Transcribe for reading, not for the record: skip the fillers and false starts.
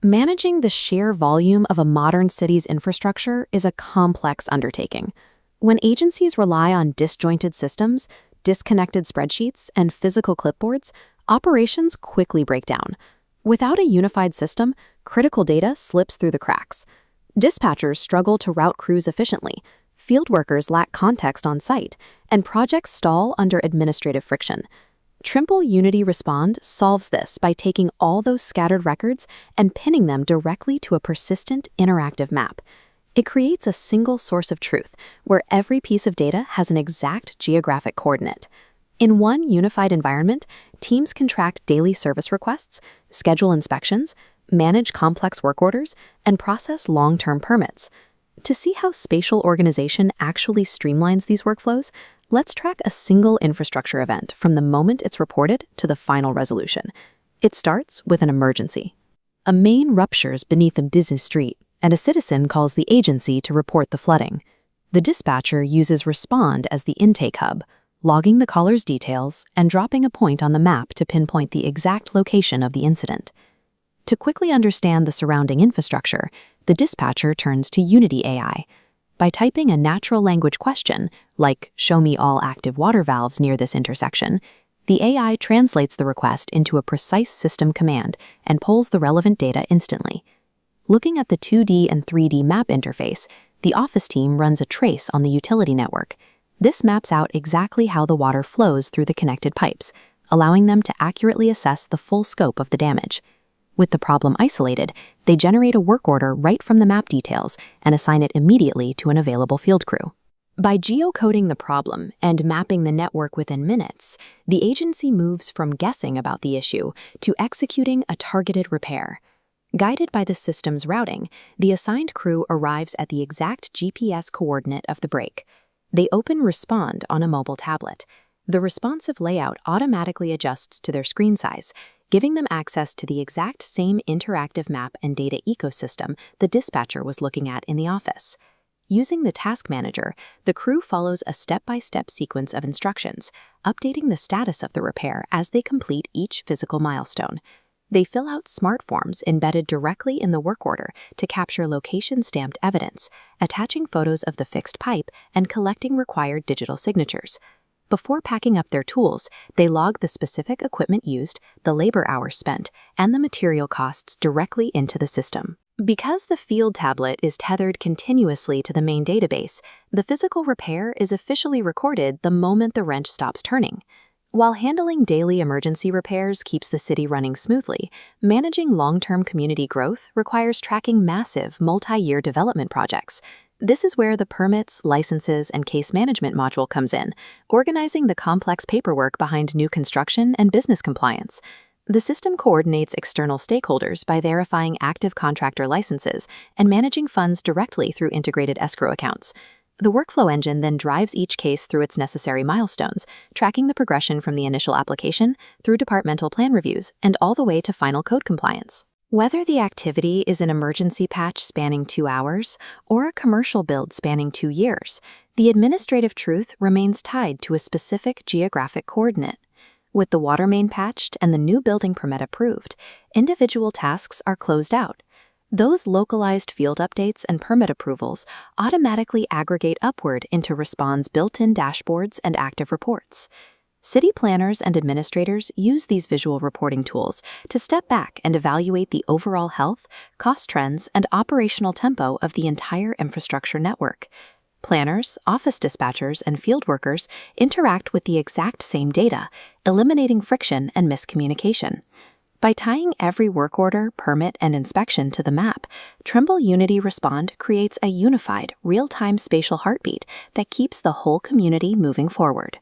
Managing the sheer volume of a modern city's infrastructure is a complex undertaking. When agencies rely on disjointed systems, disconnected spreadsheets, and physical clipboards, operations quickly break down. Without a unified system, critical data slips through the cracks. Dispatchers struggle to route crews efficiently, field workers lack context on site, and projects stall under administrative friction. Trimble Unity Respond solves this by taking all those scattered records and pinning them directly to a persistent, interactive map. It creates a single source of truth, where every piece of data has an exact geographic coordinate. In one unified environment, teams can track daily service requests, schedule inspections, manage complex work orders, and process long-term permits. To see how spatial organization actually streamlines these workflows, let's track a single infrastructure event from the moment it's reported to the final resolution. It starts with an emergency. A main ruptures beneath a busy street, and a citizen calls the agency to report the flooding. The dispatcher uses Respond as the intake hub, logging the caller's details and dropping a point on the map to pinpoint the exact location of the incident. To quickly understand the surrounding infrastructure, the dispatcher turns to Unity AI. By typing a natural language question, like "Show me all active water valves near this intersection," the AI translates the request into a precise system command and pulls the relevant data instantly. Looking at the 2D and 3D map interface, the office team runs a trace on the utility network. This maps out exactly how the water flows through the connected pipes, allowing them to accurately assess the full scope of the damage. With the problem isolated, they generate a work order right from the map details and assign it immediately to an available field crew. By geocoding the problem and mapping the network within minutes, the agency moves from guessing about the issue to executing a targeted repair. Guided by the system's routing, the assigned crew arrives at the exact GPS coordinate of the break. They open Respond on a mobile tablet. The responsive layout automatically adjusts to their screen size, giving them access to the exact same interactive map and data ecosystem the dispatcher was looking at in the office. Using the task manager, the crew follows a step-by-step sequence of instructions, updating the status of the repair as they complete each physical milestone. They fill out smart forms embedded directly in the work order to capture location-stamped evidence, attaching photos of the fixed pipe and collecting required digital signatures. Before packing up their tools, they log the specific equipment used, the labor hours spent, and the material costs directly into the system. Because the field tablet is tethered continuously to the main database, the physical repair is officially recorded the moment the wrench stops turning. While handling daily emergency repairs keeps the city running smoothly, managing long-term community growth requires tracking massive, multi-year development projects. This is where the permits, licenses, and case management module comes in, organizing the complex paperwork behind new construction and business compliance. The system coordinates external stakeholders by verifying active contractor licenses and managing funds directly through integrated escrow accounts. The workflow engine then drives each case through its necessary milestones, tracking the progression from the initial application through departmental plan reviews and all the way to final code compliance. Whether the activity is an emergency patch spanning 2 hours or a commercial build spanning 2 years, the administrative truth remains tied to a specific geographic coordinate. With the water main patched and the new building permit approved, individual tasks are closed out. Those localized field updates and permit approvals automatically aggregate upward into Respond's built-in dashboards and active reports. City planners and administrators use these visual reporting tools to step back and evaluate the overall health, cost trends, and operational tempo of the entire infrastructure network. Planners, office dispatchers, and field workers interact with the exact same data, eliminating friction and miscommunication. By tying every work order, permit, and inspection to the map, Trimble Unity Respond creates a unified, real-time spatial heartbeat that keeps the whole community moving forward.